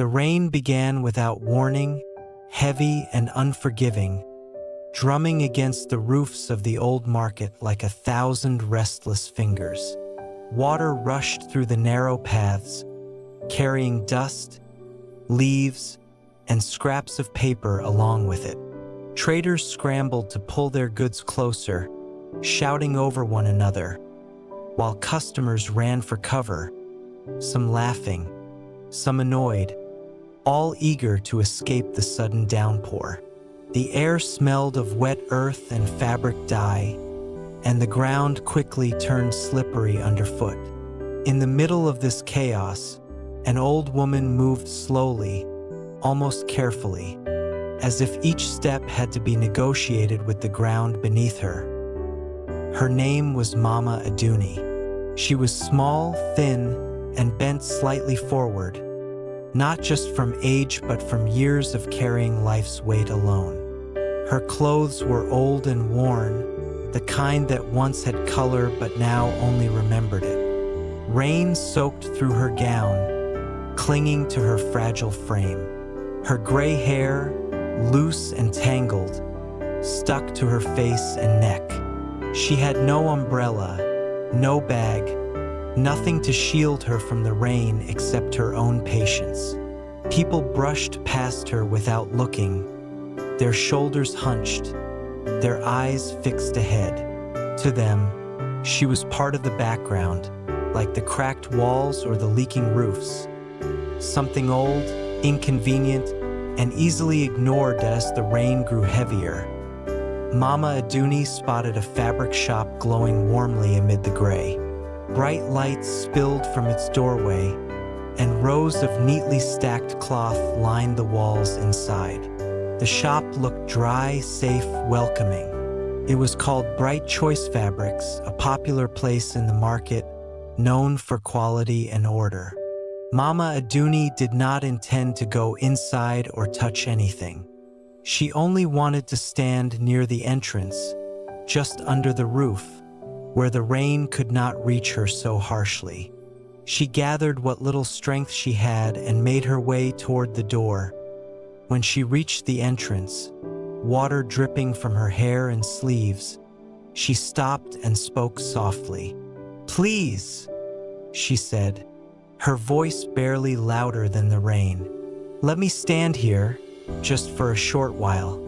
The rain began without warning, heavy and unforgiving, drumming against the roofs of the old market like 1,000 restless fingers. Water rushed through the narrow paths, carrying dust, leaves, and scraps of paper along with it. Traders scrambled to pull their goods closer, shouting over one another, while customers ran for cover, some laughing, some annoyed, all eager to escape the sudden downpour. The air smelled of wet earth and fabric dye, and the ground quickly turned slippery underfoot. In the middle of this chaos, an old woman moved slowly, almost carefully, as if each step had to be negotiated with the ground beneath her. Her name was Mama Aduni. She was small, thin, and bent slightly forward, not just from age but from years of carrying life's weight alone. Her clothes were old and worn, the kind that once had color but now only remembered it. Rain soaked through her gown, clinging to her fragile frame. Her gray hair, loose and tangled, stuck to her face and neck. She had no umbrella, no bag, nothing to shield her from the rain except her own patience. People brushed past her without looking, their shoulders hunched, their eyes fixed ahead. To them, she was part of the background, like the cracked walls or the leaking roofs. Something old, inconvenient, and easily ignored as the rain grew heavier. Mama Aduni spotted a fabric shop glowing warmly amid the gray. Bright lights spilled from its doorway, and rows of neatly stacked cloth lined the walls inside. The shop looked dry, safe, welcoming. It was called Bright Choice Fabrics, a popular place in the market, known for quality and order. Mama Aduni did not intend to go inside or touch anything. She only wanted to stand near the entrance, just under the roof, where the rain could not reach her so harshly. She gathered what little strength she had and made her way toward the door. When she reached the entrance, water dripping from her hair and sleeves, she stopped and spoke softly. "Please," she said, her voice barely louder than the rain. "Let me stand here, just for a short while,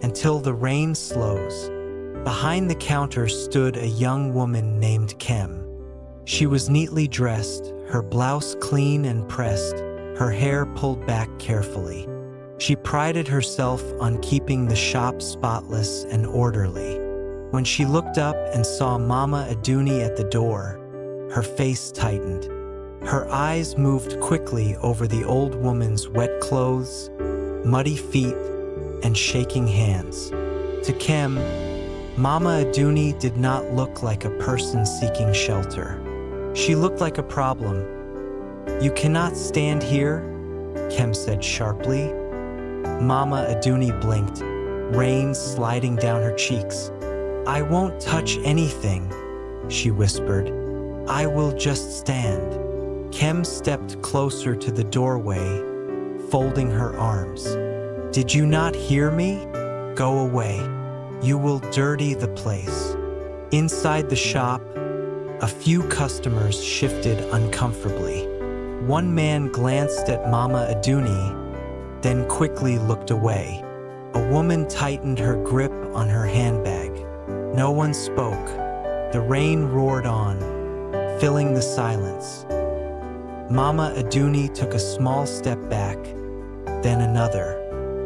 until the rain slows." Behind the counter stood a young woman named Kem. She was neatly dressed, her blouse clean and pressed, her hair pulled back carefully. She prided herself on keeping the shop spotless and orderly. When she looked up and saw Mama Aduni at the door, her face tightened. Her eyes moved quickly over the old woman's wet clothes, muddy feet, and shaking hands. To Kem, Mama Aduni did not look like a person seeking shelter. She looked like a problem. "You cannot stand here," Kem said sharply. Mama Aduni blinked, rain sliding down her cheeks. "I won't touch anything," she whispered. "I will just stand." Kem stepped closer to the doorway, folding her arms. "Did you not hear me? Go away. You will dirty the place." Inside the shop, a few customers shifted uncomfortably. One man glanced at Mama Aduni, then quickly looked away. A woman tightened her grip on her handbag. No one spoke. The rain roared on, filling the silence. Mama Aduni took a small step back, then another.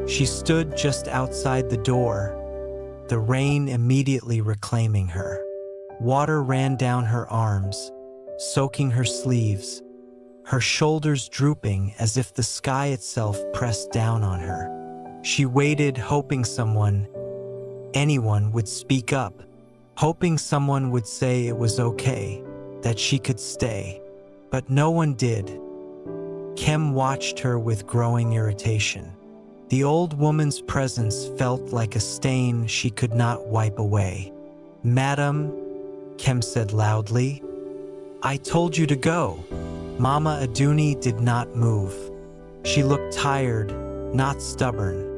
She stood just outside the door, the rain immediately reclaiming her. Water ran down her arms, soaking her sleeves, her shoulders drooping as if the sky itself pressed down on her. She waited, hoping anyone would speak up, hoping someone would say it was okay, that she could stay. But no one did. Kem watched her with growing irritation. The old woman's presence felt like a stain she could not wipe away. "Madam," Kem said loudly, "I told you to go." Mama Aduni did not move. She looked tired, not stubborn.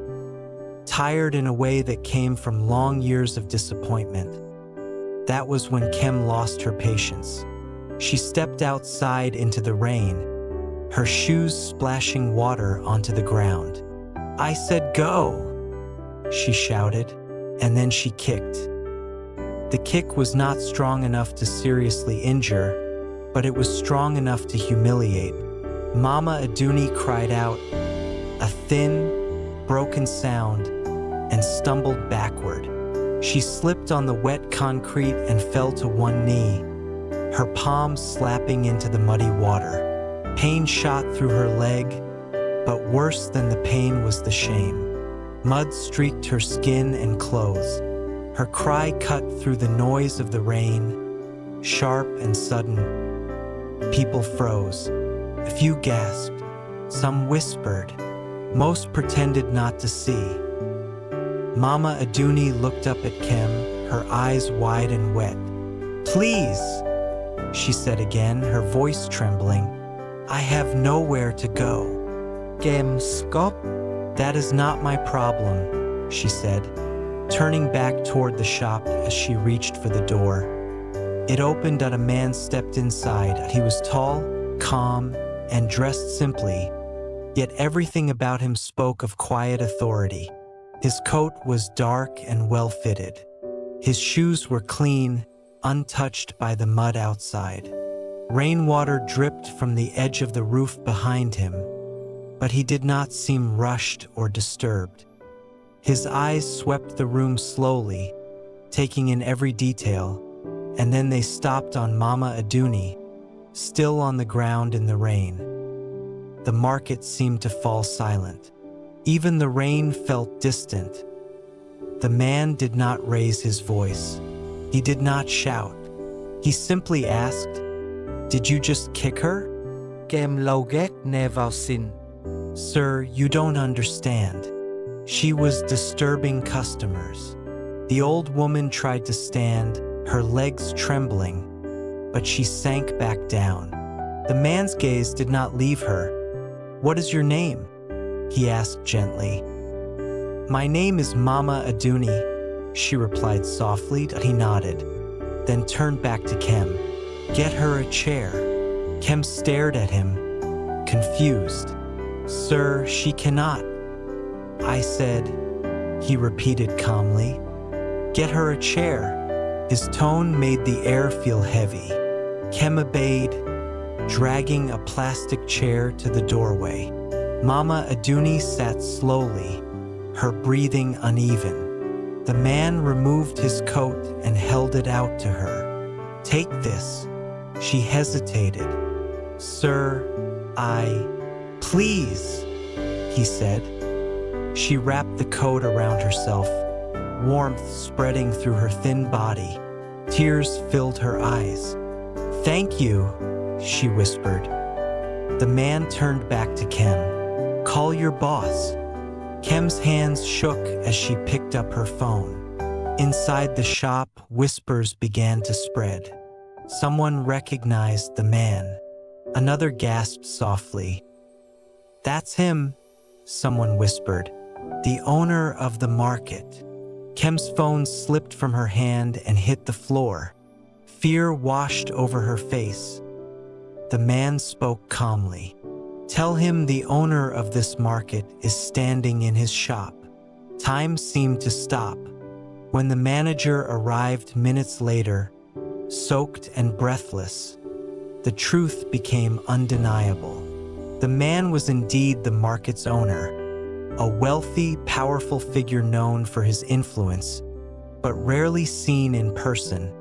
Tired in a way that came from long years of disappointment. That was when Kim lost her patience. She stepped outside into the rain, her shoes splashing water onto the ground. "I said go!" she shouted, and then she kicked. The kick was not strong enough to seriously injure, but it was strong enough to humiliate. Mama Aduni cried out, a thin, broken sound, and stumbled backward. She slipped on the wet concrete and fell to one knee, her palms slapping into the muddy water. Pain shot through her leg, but worse than the pain was the shame. Mud streaked her skin and clothes. Her cry cut through the noise of the rain, sharp and sudden. People froze. A few gasped. Some whispered. Most pretended not to see. Mama Aduni looked up at Kim, her eyes wide and wet. "Please," she said again, her voice trembling. "I have nowhere to go." "Kim, stop." "That is not my problem," she said, turning back toward the shop as she reached for the door. It opened and a man stepped inside. He was tall, calm, and dressed simply, yet everything about him spoke of quiet authority. His coat was dark and well-fitted. His shoes were clean, untouched by the mud outside. Rainwater dripped from the edge of the roof behind him, but he did not seem rushed or disturbed. His eyes swept the room slowly, taking in every detail, and then they stopped on Mama Aduni, still on the ground in the rain. The market seemed to fall silent. Even the rain felt distant. The man did not raise his voice. He did not shout. He simply asked, "Did you just kick her?" Kem lauget ne vào xin. "Sir, you don't understand. She was disturbing customers." The old woman tried to stand, her legs trembling, but she sank back down. The man's gaze did not leave her. "What is your name?" he asked gently. "My name is Mama Aduni," she replied softly. He nodded, then turned back to Kim. "Get her a chair." Kim stared at him, confused. "Sir, she cannot." "I said," he repeated calmly. "Get her a chair." His tone made the air feel heavy. Kim obeyed, dragging a plastic chair to the doorway. Mama Aduni sat slowly, her breathing uneven. The man removed his coat and held it out to her. "Take this." She hesitated. "Sir, Please," he said. She wrapped the coat around herself, warmth spreading through her thin body. Tears filled her eyes. "Thank you," she whispered. The man turned back to Kim. "Call your boss." Kim's hands shook as she picked up her phone. Inside the shop, whispers began to spread. Someone recognized the man. Another gasped softly. "That's him," someone whispered. "The owner of the market." Kim's phone slipped from her hand and hit the floor. Fear washed over her face. The man spoke calmly. "Tell him the owner of this market is standing in his shop." Time seemed to stop. When the manager arrived minutes later, soaked and breathless, the truth became undeniable. The man was indeed the market's owner, a wealthy, powerful figure known for his influence, but rarely seen in person.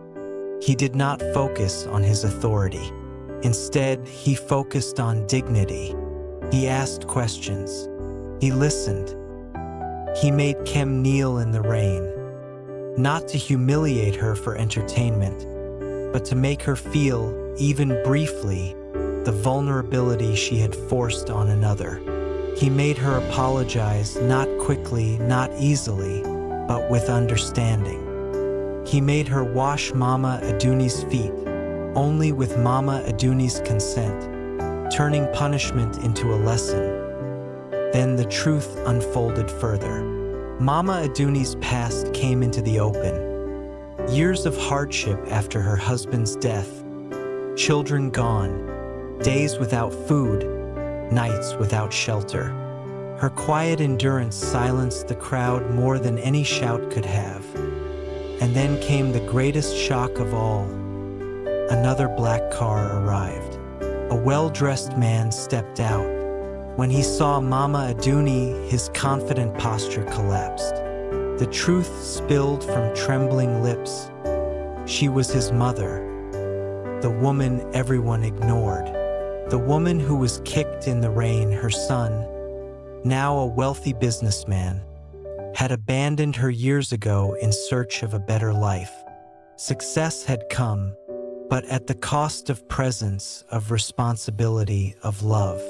He did not focus on his authority. Instead, he focused on dignity. He asked questions. He listened. He made Kim kneel in the rain, not to humiliate her for entertainment, but to make her feel, even briefly, the vulnerability she had forced on another. He made her apologize, not quickly, not easily, but with understanding. He made her wash Mama Aduni's feet, only with Mama Aduni's consent, turning punishment into a lesson. Then the truth unfolded further. Mama Aduni's past came into the open. Years of hardship after her husband's death, children gone, days without food, nights without shelter. Her quiet endurance silenced the crowd more than any shout could have. And then came the greatest shock of all. Another black car arrived. A well-dressed man stepped out. When he saw Mama Aduni, his confident posture collapsed. The truth spilled from trembling lips. She was his mother, the woman everyone ignored, the woman who was kicked in the rain. Her son, now a wealthy businessman, had abandoned her years ago in search of a better life. Success had come, but at the cost of presence, of responsibility, of love.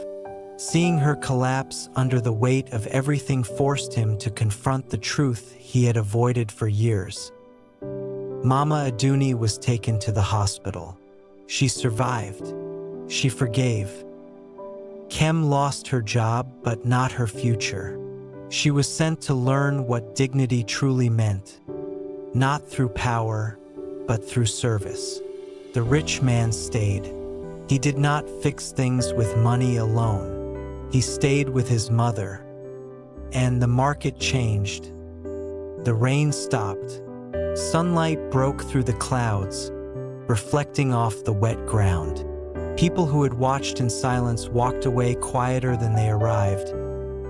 Seeing her collapse under the weight of everything forced him to confront the truth he had avoided for years. Mama Aduni was taken to the hospital. She survived. She forgave. Kem lost her job, but not her future. She was sent to learn what dignity truly meant, not through power, but through service. The rich man stayed. He did not fix things with money alone. He stayed with his mother. And the market changed. The rain stopped. Sunlight broke through the clouds, reflecting off the wet ground. People who had watched in silence walked away quieter than they arrived,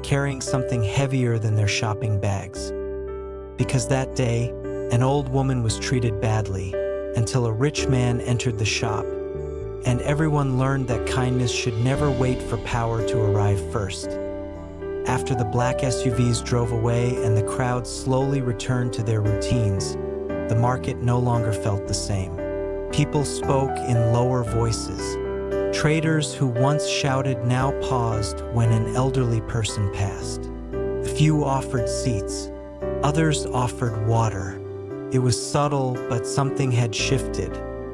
carrying something heavier than their shopping bags. Because that day, an old woman was treated badly, until a rich man entered the shop, and everyone learned that kindness should never wait for power to arrive first. After the black SUVs drove away and the crowd slowly returned to their routines, the market no longer felt the same. People spoke in lower voices. Traders who once shouted now paused when an elderly person passed. A few offered seats. Others offered water. It was subtle, but something had shifted.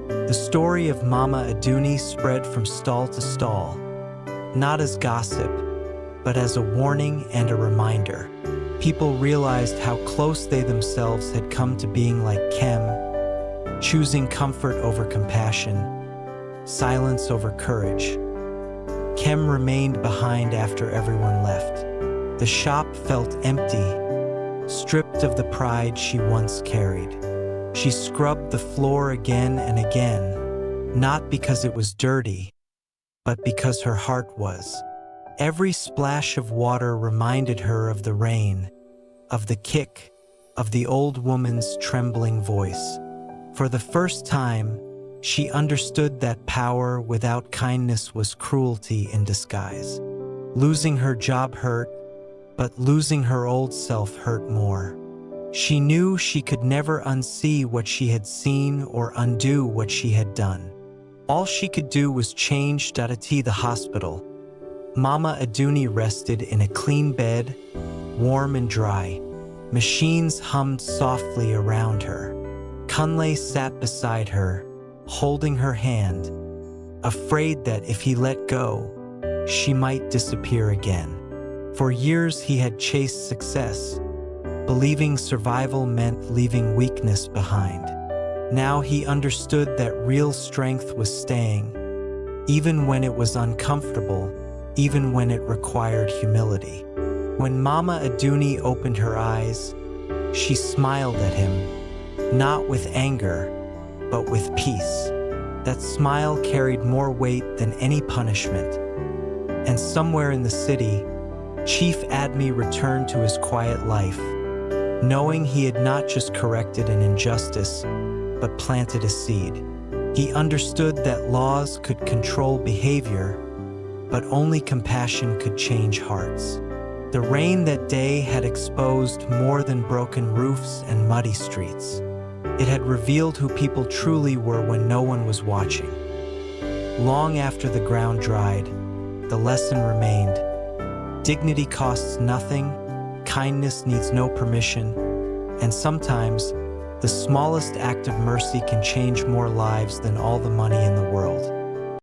The story of Mama Aduni spread from stall to stall, not as gossip, but as a warning and a reminder. People realized how close they themselves had come to being like Kem, choosing comfort over compassion, silence over courage. Kem remained behind after everyone left. The shop felt empty, stripped of the pride she once carried. She scrubbed the floor again and again, not because it was dirty, but because her heart was. Every splash of water reminded her of the rain, of the kick, of the old woman's trembling voice. For the first time, she understood that power without kindness was cruelty in disguise. Losing her job hurt, but losing her old self hurt more. She knew she could never unsee what she had seen or undo what she had done. All she could do was change the hospital. Mama Aduni rested in a clean bed, warm and dry. Machines hummed softly around her. Kunle sat beside her, holding her hand, afraid that if he let go, she might disappear again. For years he had chased success, believing survival meant leaving weakness behind. Now he understood that real strength was staying, even when it was uncomfortable, even when it required humility. When Mama Aduni opened her eyes, she smiled at him, not with anger, but with peace. That smile carried more weight than any punishment. And somewhere in the city, Chief Admi returned to his quiet life, knowing he had not just corrected an injustice, but planted a seed. He understood that laws could control behavior, but only compassion could change hearts. The rain that day had exposed more than broken roofs and muddy streets. It had revealed who people truly were when no one was watching. Long after the ground dried, the lesson remained. Dignity costs nothing, kindness needs no permission, and sometimes the smallest act of mercy can change more lives than all the money in the world.